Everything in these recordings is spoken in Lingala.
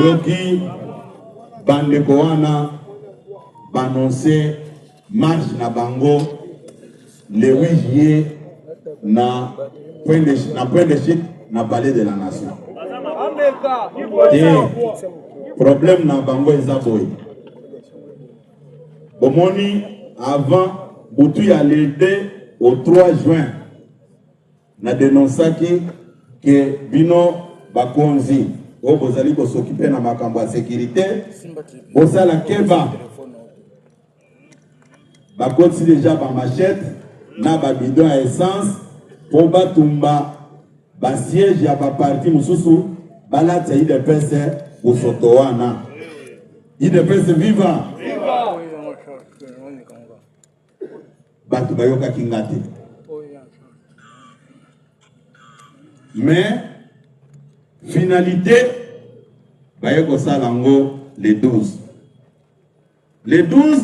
soki bandeko wana bannoncer marche na bango le 8 juillet na point de chute na palais de la nation. Et problème na bango ezaboy. Bomoni avant Boutou y a l'aidé au 3 juin na dénoncé que bino bakonzi o bozali ko s'occuper na makambo ya sécurité bosala keba bakoti déjà ba machette na ba bidon à essence pour batumba ba siège ya ba parti mususu balata IDPS au sotoana IDPS viva batu bayoka kingati. Mais finalité bayeko salango les 12. Les 12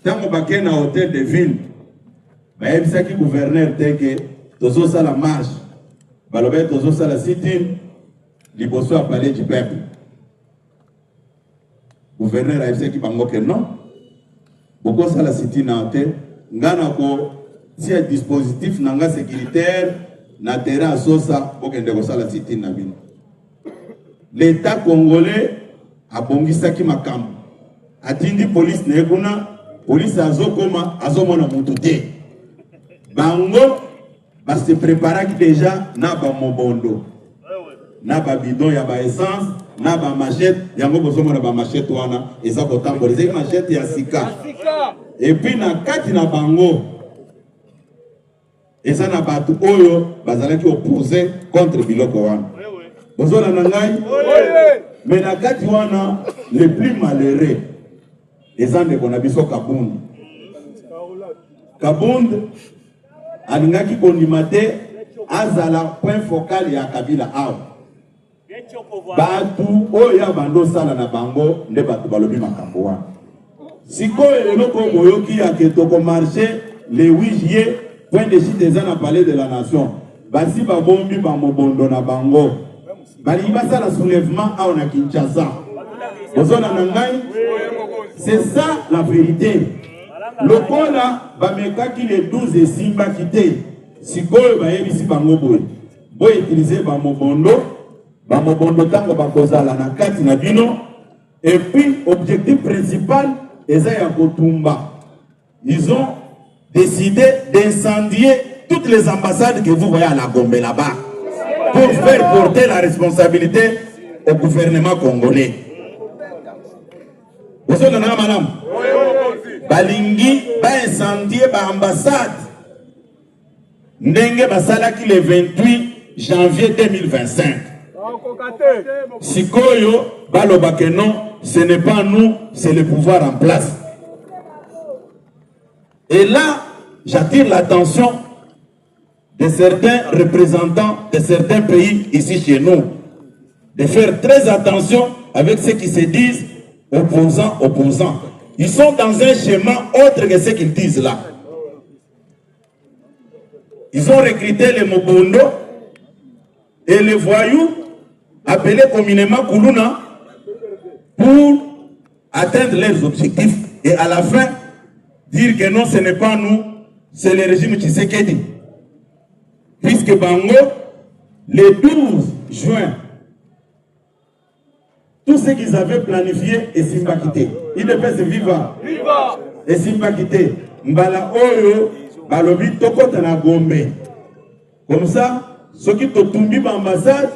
tango bakena na hôtel de ville bayebisaki gouverneur teke tozo sala marche balobe tozo sala sit-in liboso à palais du peuple. Gouverneur ayebisaki bango ke non boko sala sit-in na hôtel ngana ko si un dispositif nanga sécuritaire na terrain sosa okende ko sala sit-in na bino. L'État congolais a bongisaki makambo atindi police na ekuna police azokoma azomona mutu te bango ba se préparaki déjà na ba mobondo na ba bidon ya ba essence na ba machette yango bozomona ba machette wana eza kotamboleza ki machette ya sika et puis na kati na bango eza na batu oyo bazalaki opposé contre biloko wana bozona na ngai mais na kati wana le plus malheureux eza ndeko na biso Kabund. Kabund alingaki kondima te azala point focal ya Kabila awa batu oyo bando sala na bango nde batu balobi makambo wana sikoyo eloko boyoki ya ketoko marché le 8 juillet point de chute eza na palais de la nation basi babombi ba mobondo na bango bali basala soulèvement awa na Kinshasa bozona na ngai. C'est ça la vérité. Le Kola va mettre qui les 12 et Simba quitté. Si Goye va éviter Bango Boy. Boy utiliser Bamobondo tango bakoza la nakati na bino. Et puis, objectif principal, Ezaya Kotumba. Ils ont décidé d'incendier toutes les ambassades que vous voyez à la Gombe là-bas. Pour faire porter la responsabilité au gouvernement congolais. Vous êtes là, madame? Balingi ba incendier ba ambassade. Ndenge basalaki le 28 janvier 2025. Sikoyo baloba que non, ce n'est pas nous, c'est le pouvoir en place. Et là, j'attire l'attention de certains représentants de certains pays ici chez nous, de faire très attention avec ceux qui se disent opposants. Ils sont dans un schéma autre que ce qu'ils disent là. Ils ont recruté les Mobondo et les voyous appelés communément Koulouna pour atteindre leurs objectifs et à la fin dire que non, ce n'est pas nous, c'est le régime Tshisekedi. Puisque Bango, le 12 juin, tout ce qu'ils avaient planifié est Simba quitté. Il ne peut se vivre. Et Simba quitté. Mbala Oyo, Balobi Tokota na Gombe. Comme ça, ceux qui ont tombé dans l'ambassade,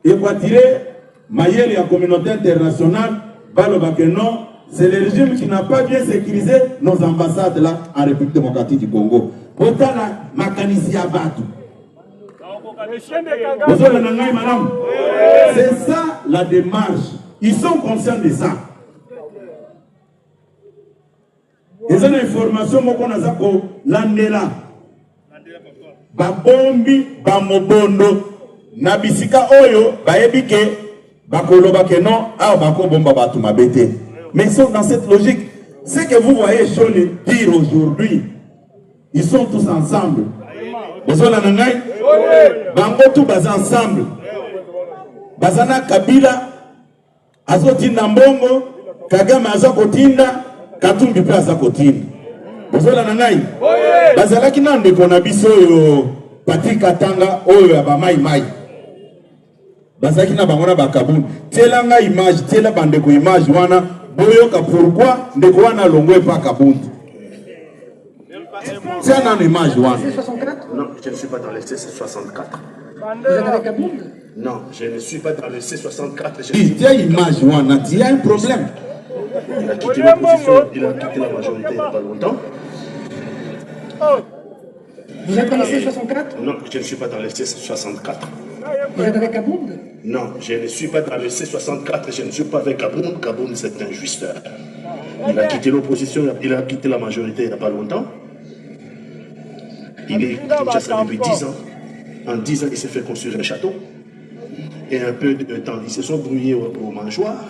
ils vont tirer Mayel et la communauté internationale. Baloba que non, c'est le régime qui n'a pas bien sécurisé nos ambassades là en République démocratique du Congo. Pourtant, la Makanisi Abatu. C'est ça la démarche. Ils sont conscients de ça. Ils ont une information qu'on a zako landela. Babombi, bamobondo, nabisika oyo, baebike, bakoloba ke non, ah bako bomba batu mabete. Mais ils sont dans cette logique. Ce que vous voyez Chole dire aujourd'hui, ils sont tous ensemble. Bango tout basé ensemble. Bazana Kabila azotinda mbongo, Kagame azakotinda, Katumbi pe azakotinda. Bozola na ngai. Bazalaki na ndeko na biso oyo Patrick Katanga oyo ya ba mai mai. Bazalaki na bango na bakabuni. Tela nga image, tela bandeko image wana boyoka pourquoi ndeko wana longwe pa kabuni. C'est une image wana. Non, je ne suis pas dans le C64. Vous êtes avec Kabound? Non, je ne suis pas dans le C64. Il y a une image wana, il y a un problème. Il a quitté l'opposition, il a quitté la majorité il n'y a pas longtemps. Vous êtes dans le C64? Non, je ne suis pas dans le C64. Vous êtes avec Kabound? Non, je ne suis pas dans le C64, je ne suis pas avec Kabound. Kabound, c'est un justeur. Il a quitté l'opposition, il a quitté la majorité il n'y a pas longtemps. Il est Kinshasa depuis 10 ans. En 10 ans, il s'est fait construire un château. Et un peu de temps, ils se sont brouillés au mangeoire.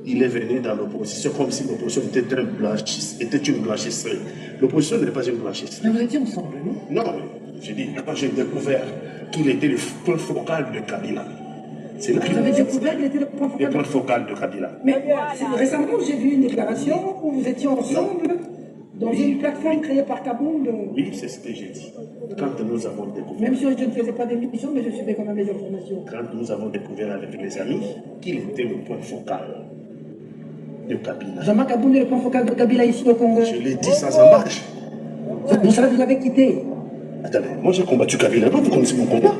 Il est venu dans l'opposition comme si l'opposition était une blanchisserie. L'opposition n'est pas une blanchisserie. Mais vous étiez ensemble, non? Non, j'ai dit, quand j'ai découvert qu'il était le point focal de Kabila. C'est là que vous avez découvert qu'il était le point focal? Le point focal de Kabila. Mais récemment, j'ai vu une déclaration où vous étiez ensemble dans une plateforme créée par Kabound. Oui, c'est ce que j'ai dit. Quand nous avons découvert. Même si je ne faisais pas d'émission, mais je suivais quand même les informations. Quand nous avons découvert avec les amis qu'il était le point focal de Kabila. Jean-Marc Kabound est le point focal de Kabila ici au Congo. Je l'ai dit sans embâche. Vous savez, vous avez quitté. Attendez, moi j'ai combattu Kabila. Vous connaissez mon combat.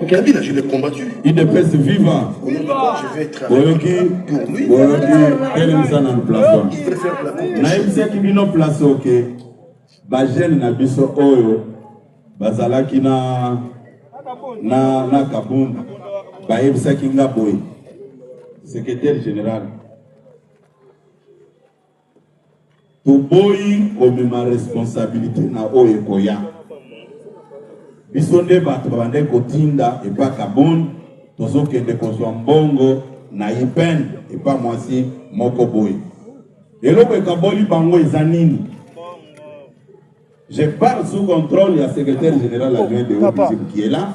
Kabila, je l'ai combattu. Il ne peut se vivre. Je vais travailler pour lui. Elle est dans une place. Il préfère la coupe. Naïbse qui vient en place, ok. Bajel na biso oyo. Bazalaki na Kabound. Baïbse qui nga boy. Secrétaire général. Tout boy comme ma responsabilité na oyo koya. Bisonde bato bande kotinda et pas Kabound. Tozo kende kozwa mbongo na ipen et pas mwasi moko boy. Eloko ekaboli bango ezanini. Je parle sous contrôle du secrétaire général adjoint de Haut qui est là.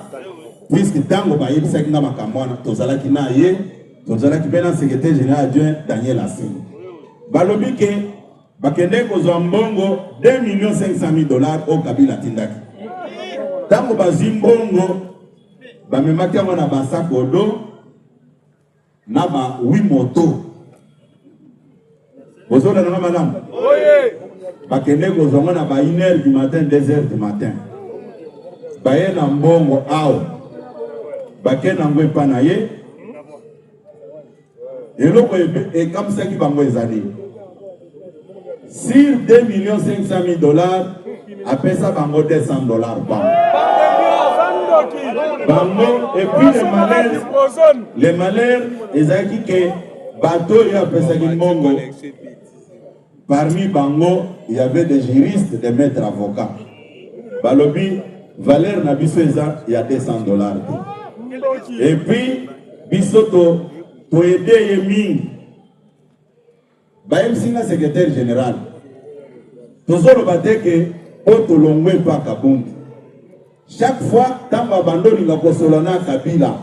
Puisque tango ba yebisa kinga makamwana tozala kina ye, tozala kibena secrétaire général adjoint Daniel Assine. Balobi ke bakende kozwa mbongo 2,500,000 au Kabila tindaki. Tango bazimbongo bamemaki yango na basako do na ba 8 moto. Bozola na madame. Bakende kozonga na ba 1h du matin, 2h du matin. Baye na mbongo awo. Bakena ngwe pa na ye. Eloko ekamsaki bango ezali. Sur 2,500,000 apesa bango $200 par. Bango, et puis les malheurs, ezaki ke bateau ya apesa ki mbongo. Parmi bango, il y avait des juristes, des maîtres avocats. Balobi, valeur na biso eza, il y a $200. Et puis, biso to aider yemi. Baem singa secrétaire général. Tozolo bateke, poto longwe pa Kabound. Chaque fois, tant abandonne la kosolana Kabila.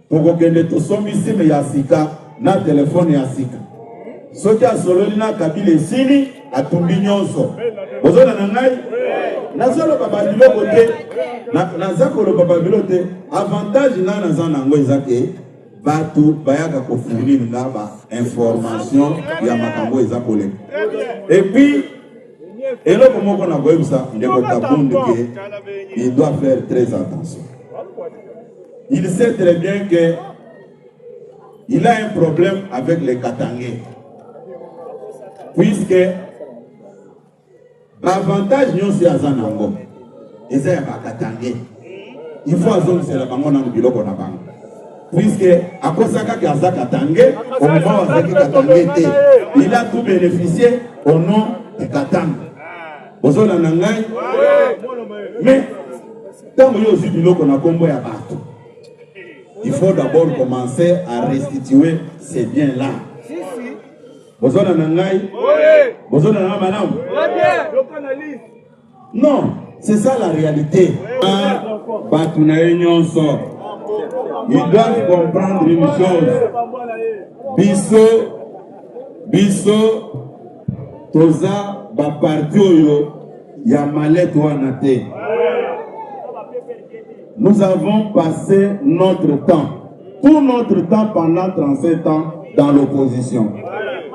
Pour que to sombi sime ya sika, na téléphone ya sika. Soki asololi na Kabila sini atumbi nyonso. Bozona na ngai nazolo baba biloko te nazakolo baba biloko te avantage na nazana ngo ezake batu bayaka ko fournir na ba information ya makambo ezakole. Et puis eloko moko na goyebisa ndeko Kabound ke il doit faire très attention. Il sait très bien que il a un problème avec les Katangais. Puisque l'avantage nous c'est à Zanango. Et c'est à Katangais. Il faut azon c'est la bango na biloko na bango. Puisque à Kosaka qui a Katangais, au moment où Zaki Katangais était, il a tout bénéficié au nom de Katanga. Ozola nangai. Mais tant que aussi biloko na kombo ya bato. Il faut d'abord commencer à restituer ces biens-là. Bozona nangai? Bozona na madame? Non, c'est ça la réalité. Batu na nyonso. Ils doivent comprendre une chose. Biso, toza, ba parti oyo, ya malet wana te. Nous avons passé notre temps, tout notre temps pendant 37 ans dans l'opposition.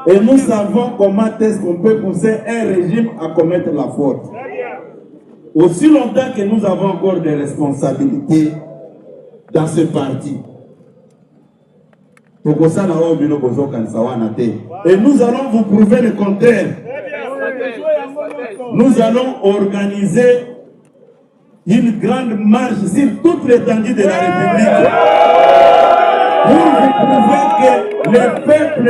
Et nous savons comment est-ce qu'on peut pousser un régime à commettre la faute. Aussi longtemps que nous avons encore des responsabilités dans ce parti. Et nous allons vous prouver le contraire. Nous allons organiser une grande marche sur toute l'étendue de la République pour vous prouver que le peuple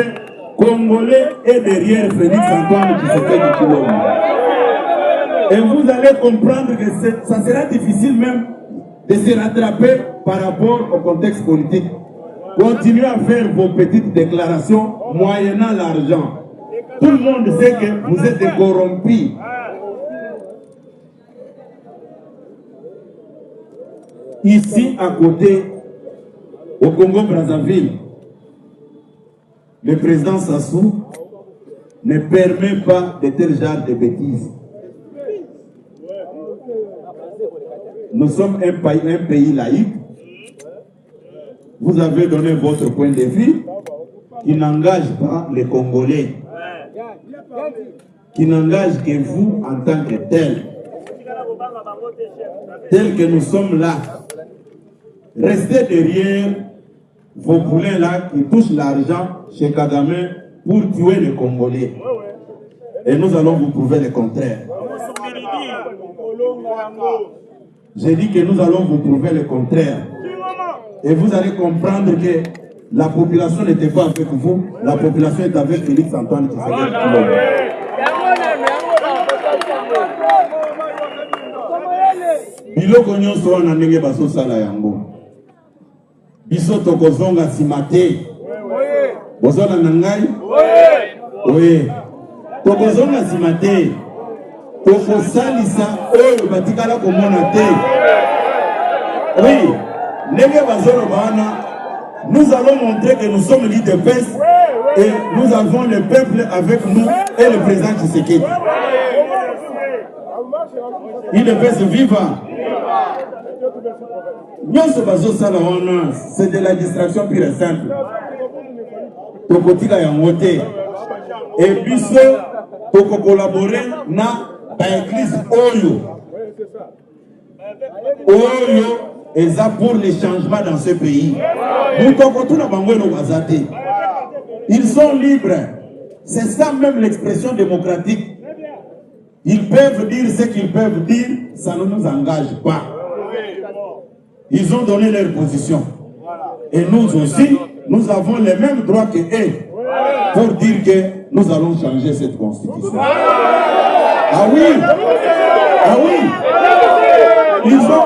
congolais est derrière Félix Antoine Tshisekedi Tshilombo. Et vous allez comprendre que ça sera difficile même de se rattraper par rapport au contexte politique. Continuez à faire vos petites déclarations moyennant l'argent. Tout le monde sait que vous êtes des corrompus. Ici, à côté, au Congo-Brazzaville, le président Sassou ne permet pas de tel genre de bêtises. Nous sommes un pays laïque. Vous avez donné votre point de vue qui n'engage pas les Congolais, qui n'engage que vous en tant que tel que nous sommes là. Restez derrière vos poulains là qui touchent l'argent chez Kagame pour tuer les Congolais. Et nous allons vous prouver le contraire. J'ai dit que nous allons vous prouver le contraire. Et vous allez comprendre que la population n'était pas avec vous, la population est avec Félix Antoine Tshisekedi Tshilombo. Biloko nyonso wana ndenge bazosala yango. Biso tokozonga nsima te. Bozala na ngai? Oui. Tokozonga nsima te. Tokosalisa oyo batikala komona te. Oui. Nous allons montrer que nous sommes l'IDPS et nous avons le peuple avec nous et le président Tshisekedi. l'IDPS viva. C'est de la distraction pure et simple. Tokotika ya ngote. Et biso toko collaborer na l'église Oyo. Et ça pour les changements dans ce pays. Ils sont libres. C'est ça même l'expression démocratique. Ils peuvent dire ce qu'ils peuvent dire, ça ne nous engage pas. Ils ont donné leur position. Et nous aussi, nous avons les mêmes droits que eux pour dire que nous allons changer cette constitution. Ah oui! Ah oui! Ils ont...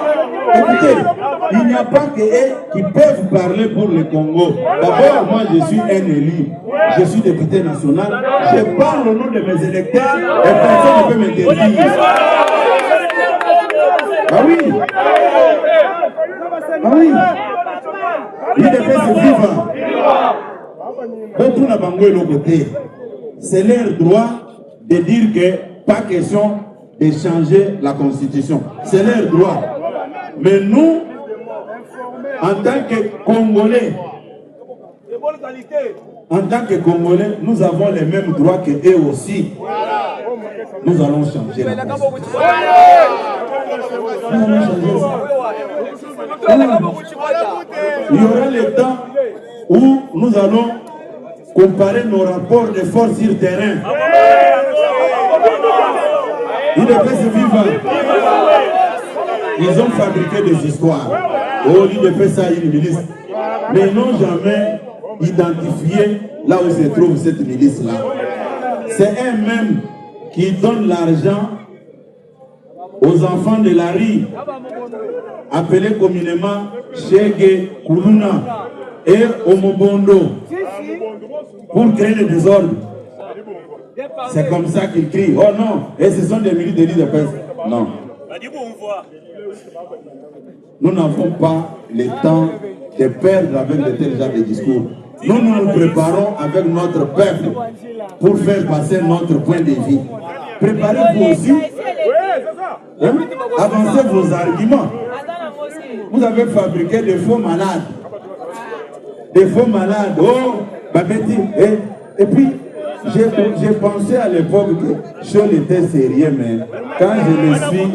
Écoutez, il n'y a pas que eux qui peuvent parler pour le Congo. D'abord, moi je suis un élu. Je suis député national. Je parle au nom de mes électeurs et personne ne peut m'interdire. Ah oui! Ah oui! L'IDPS vivant. D'autres n'a pas le côté. C'est leur droit de dire que pas question de changer la constitution. C'est leur droit. Mais nous, en tant que Congolais, nous avons les mêmes droits que eux aussi. Nous allons changer la constitution. Il y aura le temps où nous allons comparer nos rapports de force sur terrain. Il est fait vivant. Ils ont fabriqué des histoires. Oh, l'IDPS ça, une milice. Mais ils n'ont jamais identifié là où se trouve cette milice-là. C'est eux-mêmes qui donnent l'argent aux enfants de la rue, appelés communément Chege, Kuluna et Omobondo, pour créer le désordre. C'est comme ça qu'ils crient. Oh non, et ce sont des milices de l'IDPS. Non. nous n'avons pas le temps de perdre avec de tels genres de discours. Nous nous préparons avec notre peuple pour faire passer notre point de vue. Préparez-vous aussi. Hein? Avancez vos arguments. Vous avez fabriqué des faux malades. Des faux malades. Oh, Babeti. Et puis, j'ai pensé à l'époque que Chol était sérieux, mais quand je le suis,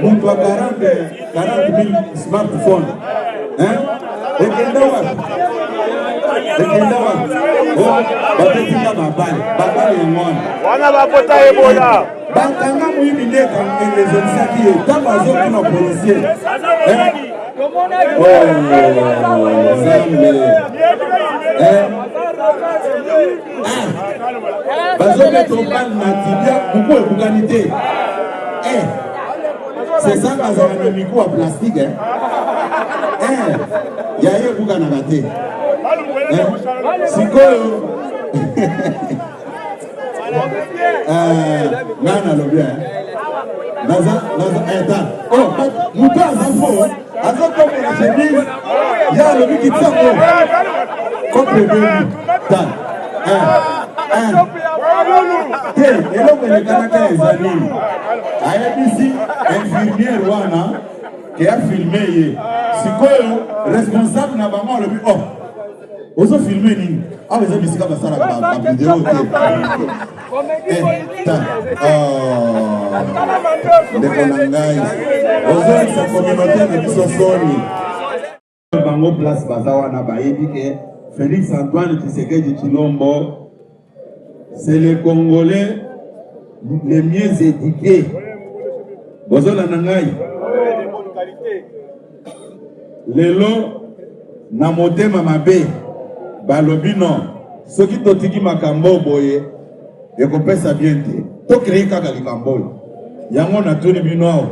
mon 40 000 smartphones. Hein? Et Kendawa. Oh, Babeti na babali et moi. Wana bapota ebola. Bakanga muibinde quand les gens qui est dans la zone de policiers. C'est ça que un micro à plastique. Il y a eu beaucoup de raté. C'est quoi? Nana le bien. Naza, oh, Mouta Azafo, Azafo comme la chemise, il y a le but qui tient contre le deux. Et là, on est Kanaka et Zanin. IBC, infirmière Wana, qui a filmé. C'est quoi responsable n'a pas le but. Oh, on a filmé. Ah, mais ça, c'est comme ça, la vidéo. Bango place Bazawana Bayebi que Félix Antoine Tshisekedi Tshilombo, c'est les Congolais les mieux éduqués. Bozola Nangai. Lelo na motema mabe balobino soki totiki makambo boye ekopesa bien te to créer kaka likambo yango na tuni bino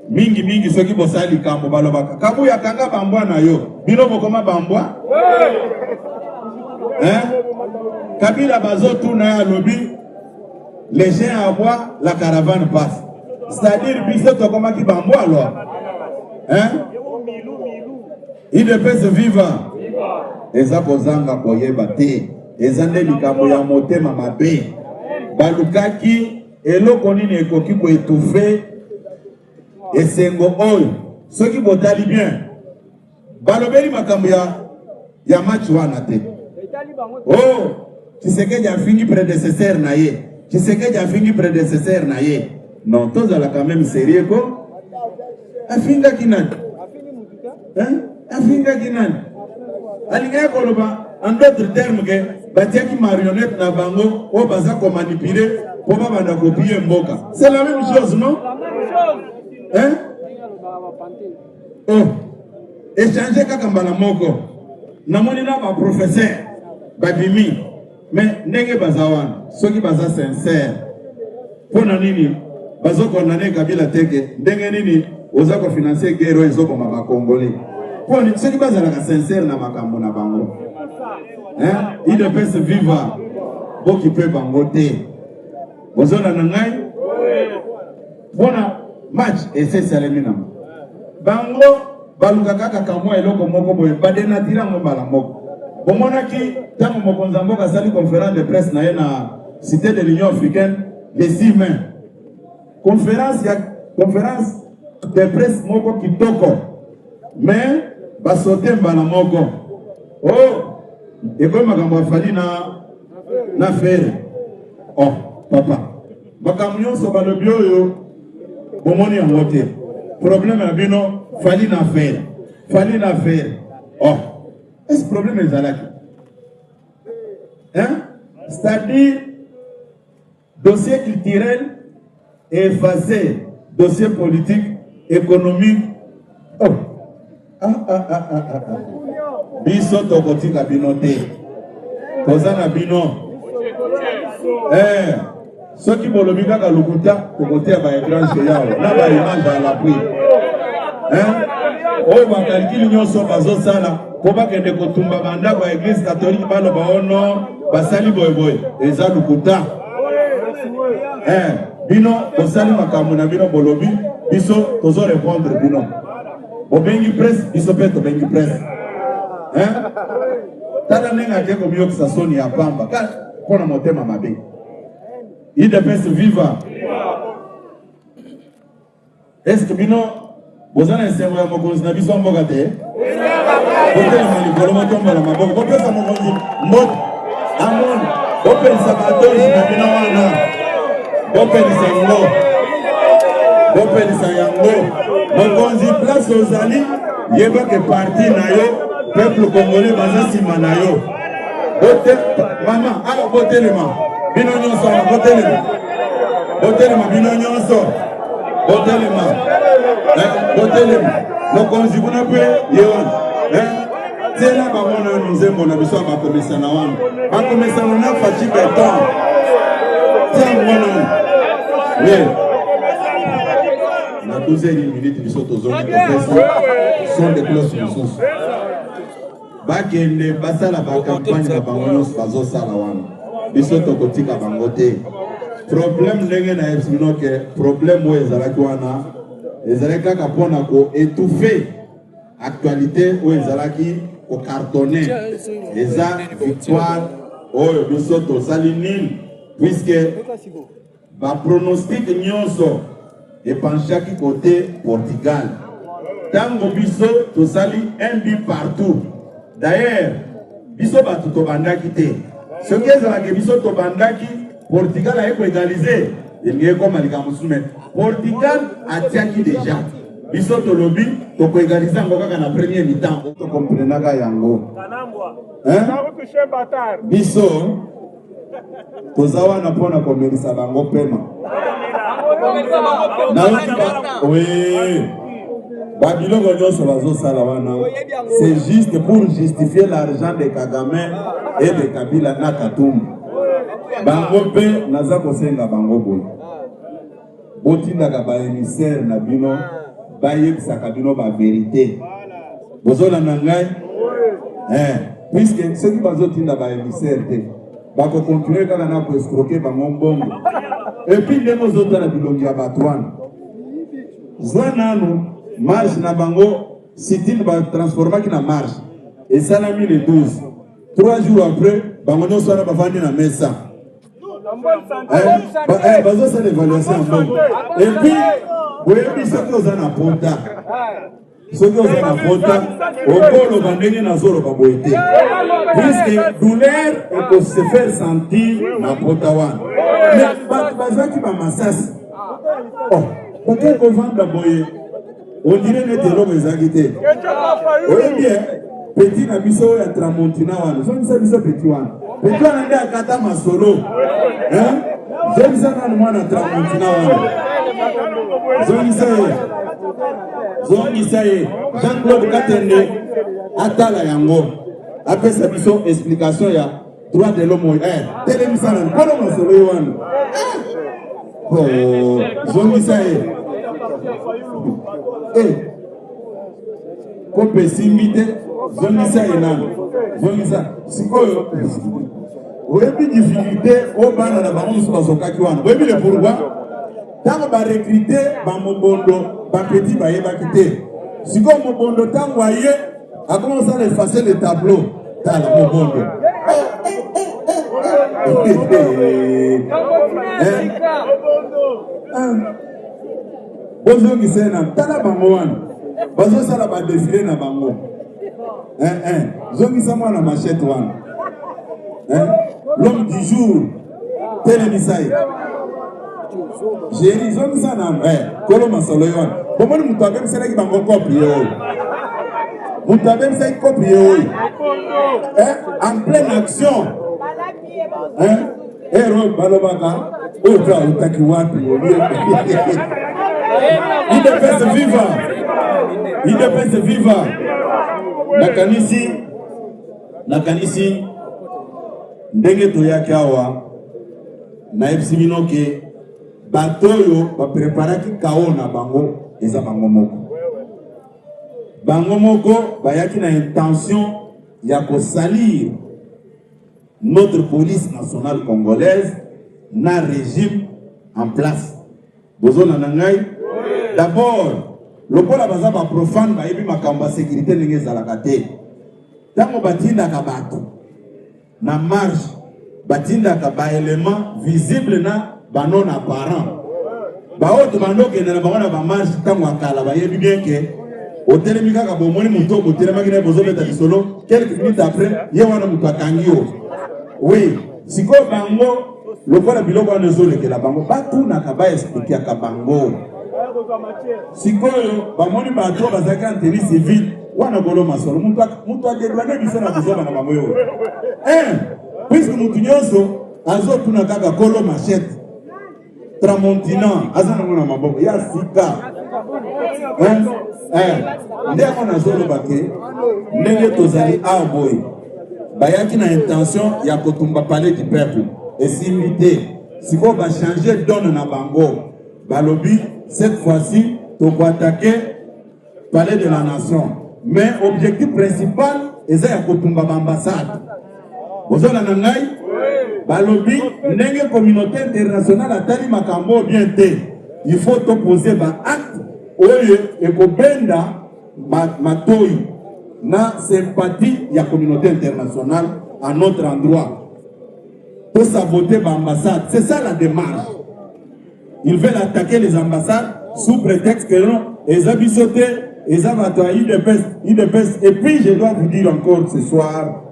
mingi soki bosali kambo balobaka kabu ya kanga bambwa na yo bino bokoma bambwa Kabila bazotu na lobi les gens à bois la caravane passe, c'est-à-dire biso tokoma ki bambwa alors il ne peut se vivre. Eza kozanga koyeba te. Eza nde likambo ya motema mabe. Balukaki eloko nini ekoki ko étouffer esengo oyo. Soki botali bien. Balobeli makambo ya match wana te. Oh, Tshisekedi a fini prédécesseur na ye. Tshisekedi a fini prédécesseur na ye. Non, tous à la quand même sérieux ko. Afinga kinani. Afinga kinani. Alinga koloba en d'autres termes que batiaki marionnette na bango o baza ko manipuler pour ba banda copier mboka. C'est la même chose, non? Oh. Échanger kaka mbala moko. Namoni na ba professeur babimi. Mais ndenge bazawana, soki baza sincère. Pona nini bazo condamner Kabila teke ndenge nini oza ko financer guerre ezo ko mama congolais. Pona soki bazala ka sincère na makambo na bango. Il ne peut se vivre boki pe bango te. Bozona nangai. Pona match et c'est ça le minam. Bango baluka kaka kamwa eloko moko boye badena tirango mbala moko. Bomonaki tango mokonza mboka sali conférence de presse na na cité de l'Union africaine les 6 mains. Conférence de presse moko kitoko. Mais basote mbala moko. Oh, et comme makambo afali na faire. Oh, papa. Makambo nyonso balobi oyo bomoni yango te. Problème na bino fali na faire. Oh. Est-ce que le problème est là? C'est-à-dire, dossier culturel effacé, dossier politique, économique. Oh! Biso tokoti na binote. Toza na bino. Ceux qui bolobi kaka lokuta tokoti ya ba écran chez yao. Na ba image à l'appui. Oh, ba calcul nyonso bazo sala. Koba kende kotumba banda kwa église catholique balo baono basali boy eza lukuta. bino osali makambo na bino bolobi biso tozo répondre bino obengi presse biso pe tobengi presse tala nenga ke komiyokisa soni ya pamba mpona motema mabe UDPS viva. Est-ce que bino boza na esengo ya mokonzi na biso mboka te botelema likolo motombola maboko bopesa mokonzi mbote amoni bopelisa badoji na bino wana bopelisa yango mokonzi place ozali yebake parti na yo peuple congolais baza nsima na yo mama awa botelema bino nyonso awa botelema bino nyonso botelema mokonzi kuna mpe ye wana tela bamona nzembo na biso bakomesana wana bakomesana na faci beton tiango wana na 12 minutes biso tozongi kopesa son de cloche mosusu bakende basala bakampagne na bango nyonso bazosala wana biso tokotika bango te problème ndenge na yebi bino ke problème oyo ezalaki wana ezalaki kaka mpona koétouffe actualité oyo ezalaki kocartonne eza victoire oyo biso tosali nini puisque bapronostic nyonso epanchaki côté Portugal ntango biso tosali un but partout d'ailleurs biso bato tobandaki te soki ezalaki biso tobandaki Portugal a égalisé. Il y a comme mais Portugal a tiaki déjà. Biso tolobi to ko égaliser ngoka na premier mi-temps. To comprenaka yango. Biso tozawa na pona komelisa bango pema. Oui. Babiloko nyonso bazosala wana. C'est juste pour justifier l'argent de Kagame et de Kabila na Katumbi. Bango pe naza kosenga bango boy botindaka ba émissaire na bino bayebisaka bino ba vérité bozola na ngai puisque ceux qui bazotinda ba émissaire te bako continuer kaka na ko escroquer bango mbongo et puis ndenge ozotala bilongi ya bato wana zwa nanu marche na bango sitine batransformaki na marche esalami le 12 3 jours après bango nyonso wana bavandi na mesa bazo ça l'évaluation et puis oui soki oza na pota soki oza na pota okoloba ndenge nazoloba boye te puisque douleur ekose faire sentir na pota wana mais bato bazwaki bamasasi bakei kovanda boye ondire nete eloko ezalaki te oyebi petit na biso ya tramontina wana zongisa biso petit wana petit wana nde akata masolo zongisa nanu mwana tramontina wana zongisa ye Jean-Claude Katende atala yango apesa biso explication ya droit de l'homme telemisa nanu mpona masolo ye wana zongisa ye kope simbi te zongisa ye nanu zongisa sikoyo oyebi difficulté o bana na bango mosusu bazokaki wana oyebi le pourquoi ntango barekrite bamobondo bapeti bayebaki te sikoyo mobondo ntango aye akomosala effacer le tableau tala mobondo bozongisa ye nanu tala bango wana bazosala badefile na bango zongisa mwana machete wana l'homme du jour telemisa ye jéri zongisa nanu kolo masolo ye wana bomoni moto abebiselaki bango kopi ye oyo moto abebisaki kopi ye oyo en pleine action ero balobaka oyo to autaki wapi UDPS viva UDPS viva nakanisi ndenge toyaki awa nayebisi bino ke bato oyo bapreparaki kao na bango eza bango moko bayaki na intention ya kosalir notre police nationale congolaise na régime en place Bozona nangai. D'abord, le kola baza ba profane ba yebi makamba sécurité ndenge ezalaka te. Tango batindaka bato na marche, batindaka ba élément visible na banon apparent. Ba oto bandoke na bango na ba marche tango akala ba yebi bien que hôtel mikaka bomoni muto hôtel makina bozobeta bisolo quelques minutes après ye wana muto akangi yo. Oui, siko bango lokola biloko wana ezolekela bango batunaka baexplikiaka bango sikoyo bamoni bato bazalaki en tenue civile wana kolo masolo mutu adedwane biso na kozoba na bango yo puisque mutu nyonso azotuna kaka kolo machete tramontina aza nango na maboko ya sika nde yango nazoloba ke ndenge tozali awa boye bayaki na intention ya kotumba palais du peuple esimbi si on va changer donne na bango balobi cette fois-ci to attaquer palais de la nation mais objectif principal eza ya kotumba ambassade bozona na ngai balobi ndenge communauté internationale atali makambo bien te il faut to poser ba acte oyo ekobenda matoi na sympathie ya communauté internationale à notre endroit pour saboter l'ambassade. C'est ça la démarche. Ils veulent attaquer les ambassades sous prétexte que non, ils ont bisoté, ils ont bataillé de peste. Et puis je dois vous dire encore ce soir,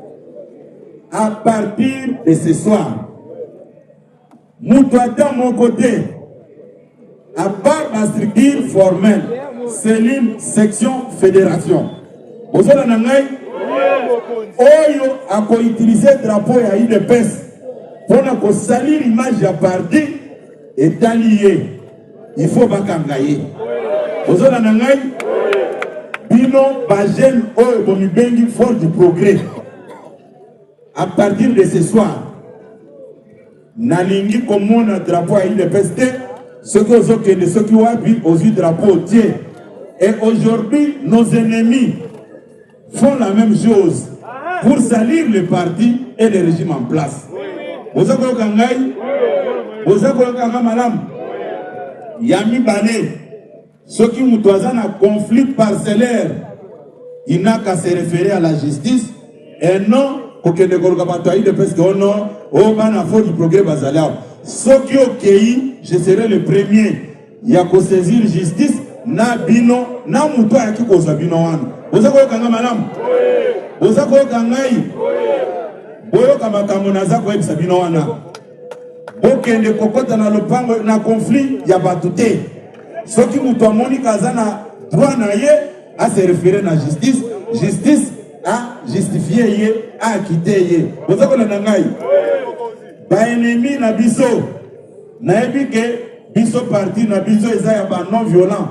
à partir de ce soir, Moutouata mon côté, à part la structure formelle, cellule, section, fédération. Vous avez un oyo a utilisé le drapeau à IDPS. Pour salir l'image à parti est allié. Il faut pas kangaye. Vous avez un bino bajen oyo bomibengi fort du progrès. À partir de ce soir, nalingi comme un drapeau à IDPS, ceux qui ont ceux qui ont aussi drapeau tiers. Et aujourd'hui, nos ennemis font la même chose pour salir le parti et le régime en place. Vous avez un malam. Yami Bane, ceux qui ont un conflit parcellaire, il n'a qu'à se référer à la justice et non qu'aucun de Golgabatoï de Pesque au nom, au banafo du progrès Bazaliao. Ceux qui ont cueilli, je serai le premier. Il y a qu'à saisir justice, na bino, na mouto à qui cause bino wan. Vous avez un malam. Vous avez un boyo kama kamonaza kwa ebisa bino wana bokende kokota na lopango na conflit ya batute soki mutu amoni kaza na droit na ye a se référer na justice a justifier ye a quitter ye bozakona na ngai ba ennemi na biso na ebike biso parti na biso eza ya ba non violent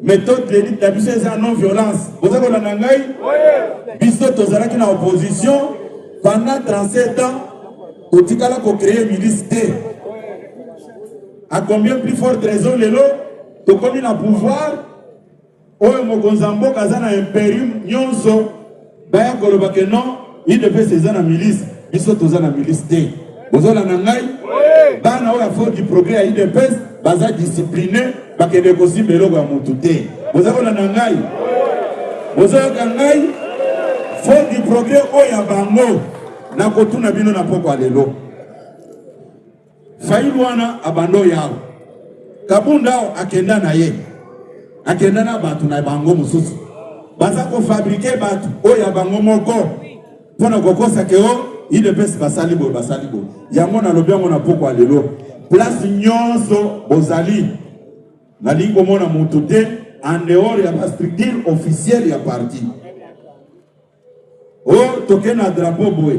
méthode de lutte na biso eza non violence bozakona na ngai biso tozalaki na opposition pendant 37 ans, Totikala a créé une milice. À combien plus forte raison, Lelo, tu commis le pouvoir, Oyo Mokonzambo, Kazana Imperium, Nyonso, Baya Kolobake non, il devait se faire la milice, il se fait la milice. Vous avez un nangai, Bana Oya Fort du progrès à IDPS, Baza discipliné, Bake négocie Belo à Moutouté. Vous avez un nangai, vous avez un nangai, Fort du progrès Oya Bango. Na kotuna bino na poko alelo failwana abando yao kabunda akenda na ye akenda na batu na bango mususu baza ko fabriquer batu oya bango moko pona kokosa keo ile pesa basalibo yango na lobiango na poko alelo place nyonso bozali na lingo mona mutu te en dehors ya ba structure officielle ya parti o tokena drapeau boy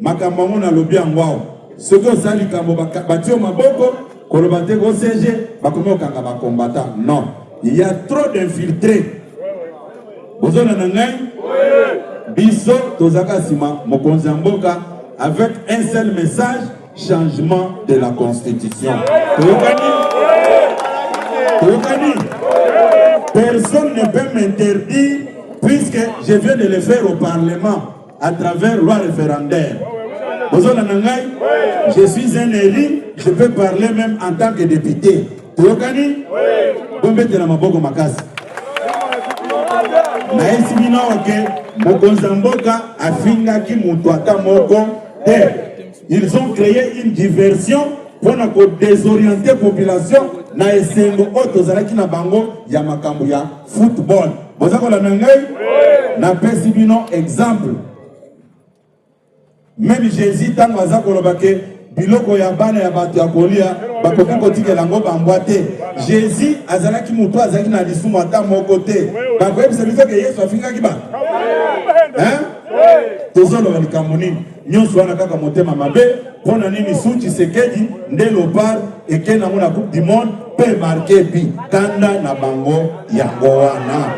makambo na lobi angwao soki osali kambo batio maboko kolobate ko CG bakomi okanga ba combattant non il y a trop d'infiltrés bozona na ngai biso tozaka sima mokonzi mboka avec un seul message changement de la constitution Tokani personne ne peut m'interdire puisque je viens de le faire au Parlement à travers loi référendaire. Je suis un élu, je peux parler même en tant que député. Toyokani? Bombete na maboko makasi. Na esi bino oke mokonzi mboka afinga ki mutu ata moko te. Ils ont créé une diversion pour désorienter la population na esengo otozalaki na bango ya makambo ya football. Boza ko la nangai na pesi bino exemple. Même Jésus tango azako lobake biloko ya bana ya bato ya kolia bakoki kotikela ngo bambwate. Jésus azalaki mutu azalaki na lisumu ata moko te. Bakoyebisa biso ke Yesu afingaki ba. Hein? Tozolo likambo nini? Nyonso wana kaka motema mabe pona nini suti sekedi nde lopar ekena mona coupe du monde pe marqué bi kanda na bango yango wana.